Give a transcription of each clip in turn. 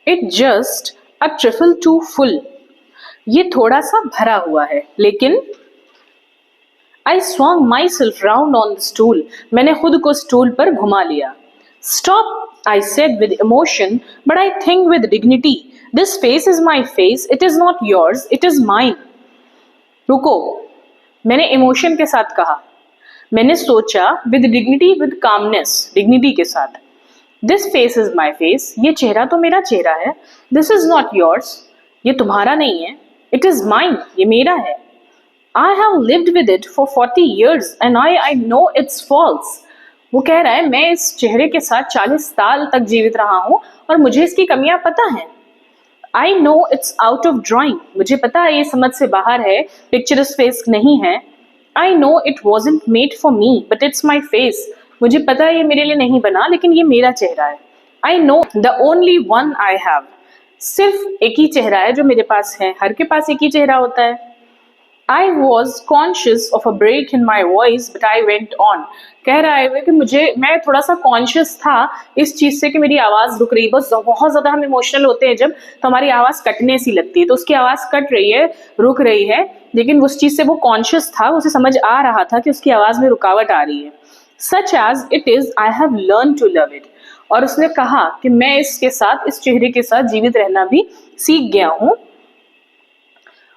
It just a trifle too full. ये थोड़ा सा भरा हुआ है, लेकिन I swung myself round on the stool. मैंने खुद को स्टूल पर घुमा लिया. Stop, I said with emotion, but I think with dignity. This face is my face. It is not yours. It is mine. रुको, मैंने इमोशन के साथ कहा. मैंने सोचा with dignity, with calmness, dignity के साथ. This face is my face. ये चेहरा तो मेरा चेहरा है. This is not yours. ये तुम्हारा नहीं है. It is mine. ये मेरा है. I have lived with it for 40 years and I know it's false. वो कह रहा है मैं इस चेहरे के साथ 40 साल तक जीवित रहा हूँ और मुझे इसकी कमियां पता हैं. I know it's out of drawing. मुझे पता है ये समझ से बाहर है, पिक्चरस फेस नहीं है. I know it wasn't made for me, but it's my face. मुझे पता है ये मेरे लिए नहीं बना, लेकिन ये मेरा चेहरा है. I know the only one I have. सिर्फ एक ही चेहरा है जो मेरे पास है. हर के पास एक ही चेहरा होता है. I was conscious of a break in my voice, but I went on. कह रहा है कि मैं थोड़ा सा कॉन्शियस था इस चीज से कि मेरी आवाज रुक रही है. बहुत ज्यादा हम इमोशनल होते हैं जब, तो हमारी आवाज कटने सी लगती है. तो उसकी आवाज कट रही है, रुक रही है, लेकिन उस चीज से वो कॉन्शियस था. उसे समझ आ रहा था कि उसकी आवाज में रुकावट आ रही है. Such as it is, I have learned to love it. और उसने कहा कि मैं इसके साथ, इस चेहरे के साथ जीवित रहना भी सीख गया हूँ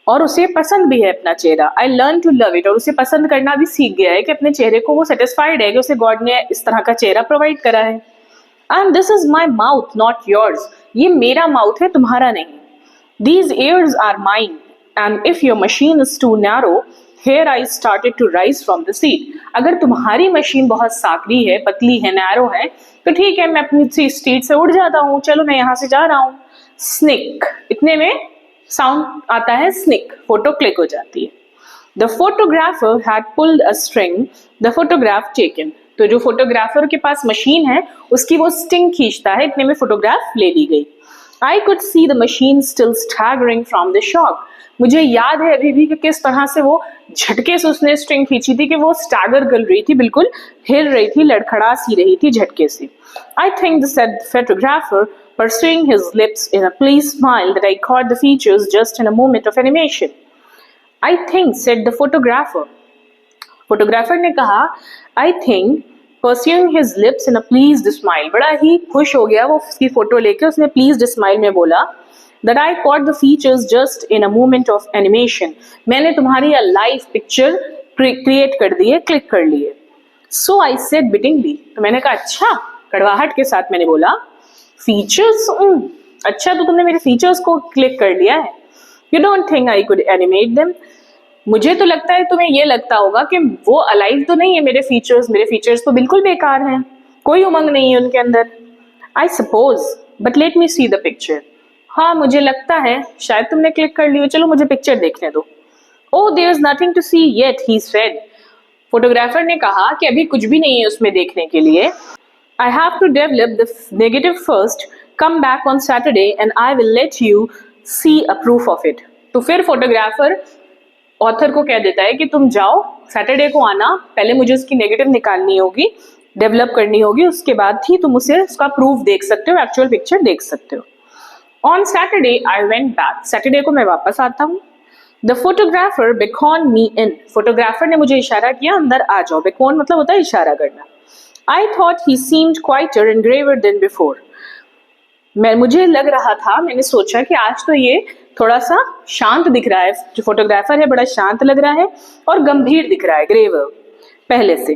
और उसे पसंद भी है अपना चेहरा. I learn to love it. और उसे पसंद करना भी सीख गया है कि अपने चेहरे को वो सेटिस्फाइड है कि उसे गॉड ने इस तरह का चेहरा प्रोवाइड करा है. And this is my mouth not yours. ये मेरा माउथ है, तुम्हारा नहीं. These ears are mine and if your machine is too narrow, here I started to rise from the seat. अगर तुम्हारी मशीन बहुत साकड़ी है, पतली है, नैरो है, तो ठीक है, मैं अपनी सीट से उड़ जाता हूँ. चलो मैं यहाँ से जा रहा हूँ. स्निक. इतने में साउंड आता है स्निक. फोटो क्लिक हो जाती है. The photographer had pulled a string, the photograph taken. तो जो फोटोग्राफर के पास मशीन है उसकी वो स्टिंग खींचता है, इतने में फोटोग्राफ ले ली गई. I could see the machine still staggering from the shock. मुझे याद है अभी भी कि किस तरह से वो झटके से उसने स्ट्रिंग खींची थी कि वो स्टैगर कर रही थी, बिल्कुल हिल रही थी, लड़खड़ा सी रही थी झटके से. I think the photographer pursuing his lips in a pleased smile that I caught the features just in a moment of animation. I think, said the photographer. Photographer ने कहा, I think, pursuing his lips in a pleased smile. बड़ा ही खुश हो गया वो उसकी photo लेके. उसने pleased smile में बोला that I caught the features just in a moment of animation. मैंने तुम्हारी लाइव पिक्चर क्रिएट कर दी है, क्लिक कर ली है. So I said bittingly. तो मैंने कहा अच्छा, कड़वाहट के साथ मैंने बोला फीचर्स. अच्छा, तो तुमने मेरे फीचर्स को क्लिक कर लिया है. You don't think I could animate them. मुझे तो लगता है तुम्हें ये लगता होगा कि वो अलाइव तो नहीं है मेरे फीचर्स तो बिल्कुल बेकार हैं, कोई उमंग नहीं है उनके अंदर. I suppose, but let me see the picture. हाँ, मुझे लगता है शायद तुमने क्लिक कर ली हो, चलो मुझे पिक्चर देखने दो. Oh, there is nothing to see yet, he said. Photographer ने कहा कि अभी कुछ भी नहीं है उसमें देखने के लिए. I have to develop the negative first. Come back on Saturday and I will let you see a proof of it. तो फिर फोटोग्राफर ऑथर को कह देता है कि तुम जाओ, सैटरडे को आना, पहले मुझे उसकी नेगेटिव निकालनी होगी, डेवलप करनी होगी, उसके बाद ही तुम उसे उसका प्रूफ देख सकते हो, एक्चुअल पिक्चर देख सकते हो. On Saturday I went back. Saturday को मैं वापस आता हूँ. The photographer beckoned me in. Photographer ने मुझे इशारा किया, अंदर आ जाओ. beckon मतलब होता है इशारा करना. I thought he seemed quieter and graver than before. मुझे लग रहा था, मैंने सोचा कि आज तो ये थोड़ा सा शांत दिख रहा है. जो फोटोग्राफर है बड़ा शांत लग रहा है और गंभीर दिख रहा है, ग्रेवर पहले से.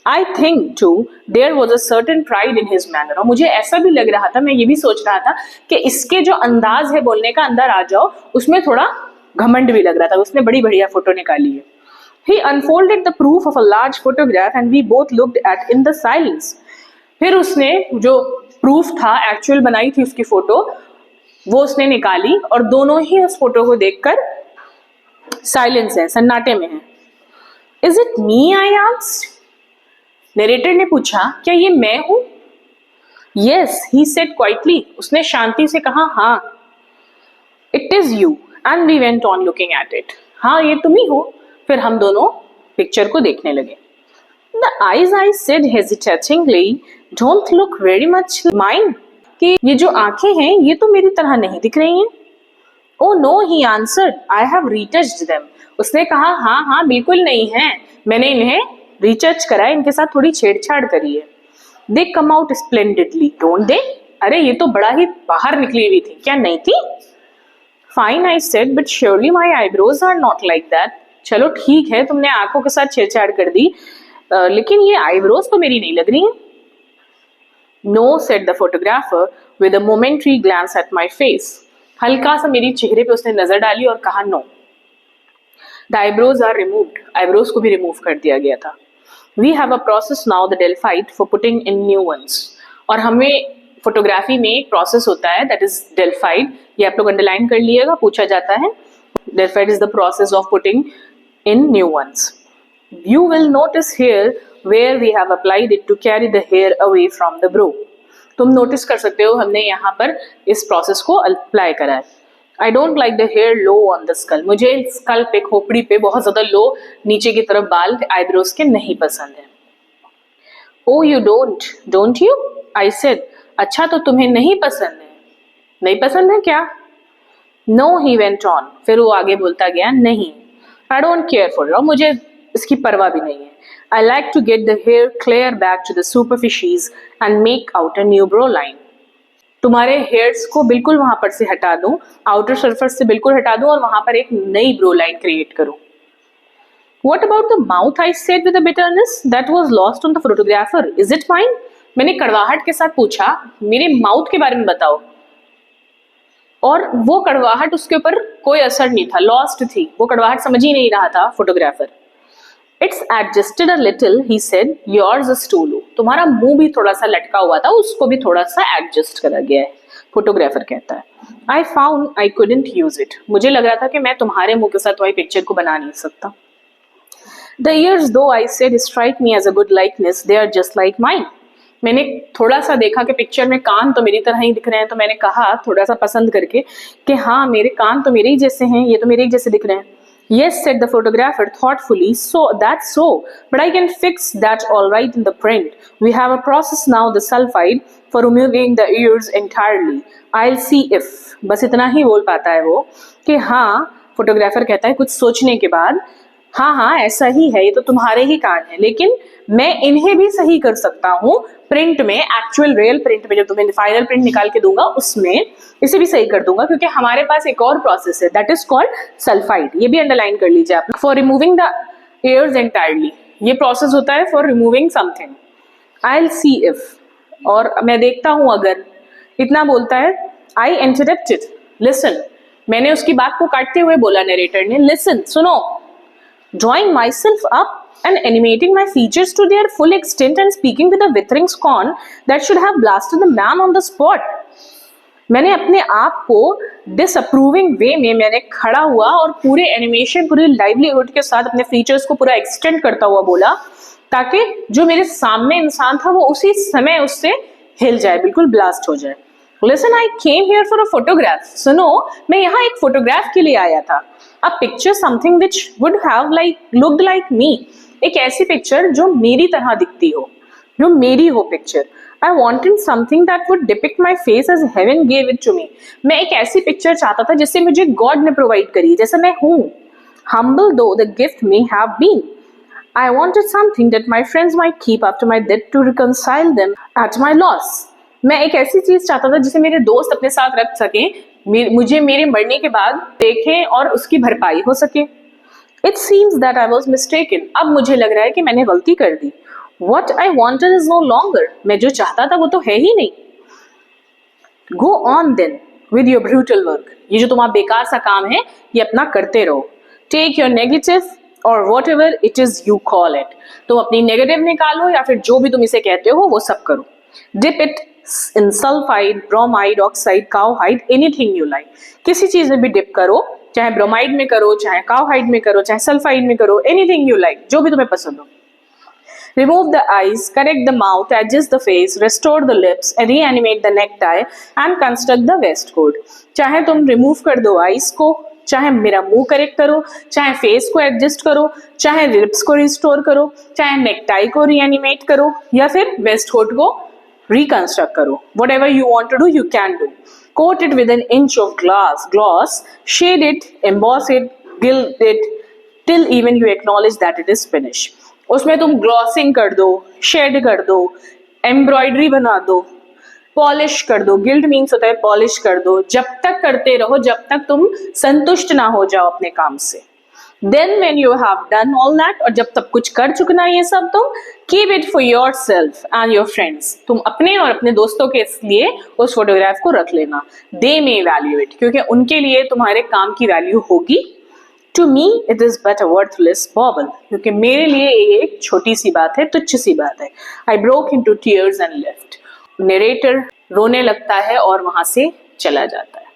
I think too there was a certain pride in his manner. और मुझे ऐसा भी लग रहा था, मैं ये भी सोच रहा था कि इसके जो अंदाज है बोलने का, अंदर आ जाओ, उसमें थोड़ा घमंड भी लग रहा था. उसने बड़ी बढ़िया फोटो निकाली है. He unfolded the proof of a large photograph and we both looked at in the silence. फिर उसने जो प्रूफ था, एक्चुअल बनाई थी उसकी फोटो, वो उसने निकाली और दोनों ही उस फोटो को देखकर साइलेंस है, सन्नाटे में है. Is it me? I asked. Narrator ने पूछा, क्या ये मैं हूं? Yes, he said quietly. उसने शांति से कहा, हाँ. It is you. And we went on looking at it. हाँ, ये तुम ही हो. फिर हम दोनों पिक्चर को देखने लगे. The eyes, I said hesitatingly, don't look very much mine. कि ये जो आंखें हैं ये तो मेरी तरह नहीं दिख रही हैं। Oh no, he answered, I have retouched them. उसने कहा हाँ हाँ बिल्कुल नहीं है, मैंने इन्हें रिटच करा है, इनके साथ थोड़ी छेड़छाड़ करी है। दे कम आउट स्प्लेंडेडली डोंट दे, अरे ये तो बड़ा ही बाहर निकली हुई थी, क्या नहीं थी? Fine I said, but surely my eyebrows are not like that. चलो ठीक है, तुमने आंखों के साथ छेड़छाड़ कर दी, लेकिन ये आईब्रोज तो मेरी नहीं लग रही है। No, said the photographer with a momentary glance at my face. हल्का सा मेरी चेहरे पे उसने नजर डाली और कहा no. The eyebrows are removed, eyebrows को भी रिमूव कर दिया गया था। We have a process now the delphite for putting in new ones. और हमें फोटोग्राफी में एक प्रोसेस होता है दैट इज डेल्फाइट, ये आप लोग अंडरलाइन कर लिएगा, पूछा जाता है। Delphite is the process of putting in new ones. You will notice here where we have applied it to carry the hair away from the brow. तुम नोटिस कर सकते हो हमने यहाँ पर इस प्रोसेस को अप्लाई करा है। I don't like the hair low on the skull. मुझे स्कल पे, खोपड़ी पे बहुत ज्यादा लो नीचे की तरफ बाल आईब्रोज के नहीं पसंद है। Oh you don't you? I said. अच्छा तो तुम्हें नहीं पसंद है? नहीं पसंद है क्या? No, he went on. फिर वो आगे बोलता गया, नहीं, I don't care for it. और मुझे इसकी परवाह भी नहीं है। I like to get the hair clear back to the superficies and make out a new brow line. तुम्हारे हेयर्स को बिल्कुल वहां पर से हटा दूं, आउटर सरफेस से बिल्कुल हटा दूं और वहां पर एक नई ब्रो लाइन क्रिएट करूं। What about the mouth? I said with a bitterness that was lost on the photographer. Is it mine? मैंने कड़वाहट के साथ पूछा, मेरे माउथ के बारे में बताओ। और वो कड़वाहट उसके ऊपर कोई असर नहीं था, लॉस्ट थी, वो कड़वाहट समझ ही नहीं रहा था photographer. It's adjusted a little, he said. Yours is too low. तुम्हारा मुंह भी थोड़ा सा लटका हुआ था, उसको भी थोड़ा सा एडजस्ट करा गया है, फोटोग्राफर कहता है। I found I couldn't use it. मुझे लग रहा था कि मैं तुम्हारे मुंह के साथ तुम्हारी पिक्चर को बना नहीं सकता। The ears, though I said, strike me as a good likeness. They are just like mine. मैंने थोड़ा सा देखा कि पिक्चर में कान तो मेरी तरह ही दिख रहे हैं, तो मैंने कहा थोड़ा सा पसंद करके कि हाँ मेरे कान तो मेरे ही जैसे हैं, ये तो मेरे ही जैसे दिख रहे हैं। Yes, said the photographer thoughtfully, so that's so, but I can fix that all right in the print. We have a process now, the sulfide, for removing the ears entirely. I'll see if. बस इतना ही बोल पाता है वो कि हाँ, photographer कहता है कुछ सोचने के बाद, हाँ हाँ ऐसा ही है, ये तो तुम्हारे ही कान है, लेकिन मैं इन्हें भी सही कर सकता हूँ प्रिंट में, एक्चुअल रियल प्रिंट में, जब तुम्हें फाइनल प्रिंट निकाल के दूंगा उसमें इसे भी सही कर दूंगा, क्योंकि हमारे पास एक और प्रोसेस है दैट इज कॉल्ड सल्फाइड। ये भी अंडरलाइन कर लीजिए आप। For removing the ears entirely, ये प्रोसेस होता है for removing something. I will see if, और मैं देखता हूं अगर, इतना बोलता है। आई इंटरप्टेड, लिसन, मैंने उसकी बात को काटते हुए बोला नरेटर ने, लिसन, सुनो। Drawing myself up and animating my features to their full extent and speaking with a withering scorn that should have blasted the man on the spot. मैंने अपने आप को डिसअप्रूविंग वे में मैंने खड़ा हुआ और पूरे एनिमेशन, पूरी लाइवलीहुड के साथ अपने फीचर्स को पूरा एक्सटेंड करता हुआ बोला, ताकि जो मेरे सामने इंसान था वो उसी समय उससे हिल जाए, बिल्कुल ब्लास्ट हो जाए। Listen, I came here for a photograph. सुनो, मैं यहाँ एक फोटोग्राफ के लिए आया था। A picture something which would have looked like me. एक ऐसी पिक्चर जो मेरी तरह दिखती हो, जो मेरी हो picture. I wanted something that would depict my face as heaven gave it to me. मैं एक ऐसी पिक्चर चाहता था जिससे मुझे गॉड ने प्रोवाइड करी, जैसे मैं हूँ। Humble though the gift may have been, I wanted something that my friends might keep after my death to reconcile them at my loss. मैं एक ऐसी चीज चाहता था जिसे मेरे दोस्त अपने साथ रख सकें, मुझे मेरे मरने के बाद देखें और उसकी भरपाई हो सके। It seems that I was mistaken. अब मुझे लग रहा है कि मैंने गलती कर दी। What I wanted is no longer. मैं जो चाहता था वो तो है ही नहीं। Go on then with your brutal work. ये जो तुम्हारा बेकार सा काम है ये अपना करते रहो। Take your negative or whatever it is you call it. तुम अपनी नेगेटिव निकालो या फिर जो भी तुम इसे कहते हो वो सब करो। Dip it in sulfide, bromide, oxide, cowhide, anything you like. किसी चीज में भी डिप करो, चाहे ब्रोमाइड में करो, चाहे काउहाइड में करो, चाहे सल्फाइड में करो, anything you like, जो भी तुम्हें पसंद हो। Remove the eyes, correct the mouth, adjust the face, restore the lips, reanimate the necktie and construct the waistcoat. चाहे तुम रिमूव कर दो आईज को, चाहे मेरा मुंह करेक्ट करो, चाहे फेस को एडजस्ट करो, चाहे लिप्स को रिस्टोर करो, चाहे नेकटाई को रीएनिमेट करो, या फिर वेस्ट कोट को रिकंस्ट्रक्ट करो. Whatever you want to do you can do. Coat it with an inch of gloss, shade it, emboss it, gild it, till even you acknowledge that it is finish. उसमें तुम glossing कर दो, shade कर दो, embroidery बना दो, polish कर दो. गिल्ड मीन्स होता है पॉलिश कर दो. जब तक करते रहो जब तक तुम संतुष्ट ना हो जाओ अपने काम से. Then when you have done all that, और जब तक कुछ कर चुकना ये सब, तुम keep it for yourself and your friends. तुम अपने और अपने दोस्तों के लिए उस फोटोग्राफ को रख लेना. दे मे वैल्यू इट, क्योंकि उनके लिए तुम्हारे काम की वैल्यू होगी. To me it is but a worthless bauble, क्योंकि मेरे लिए ये एक छोटी सी बात है, तुच्छ सी बात है. I broke into tears and left. Narrator रोने लगता है और वहां से चला जाता है.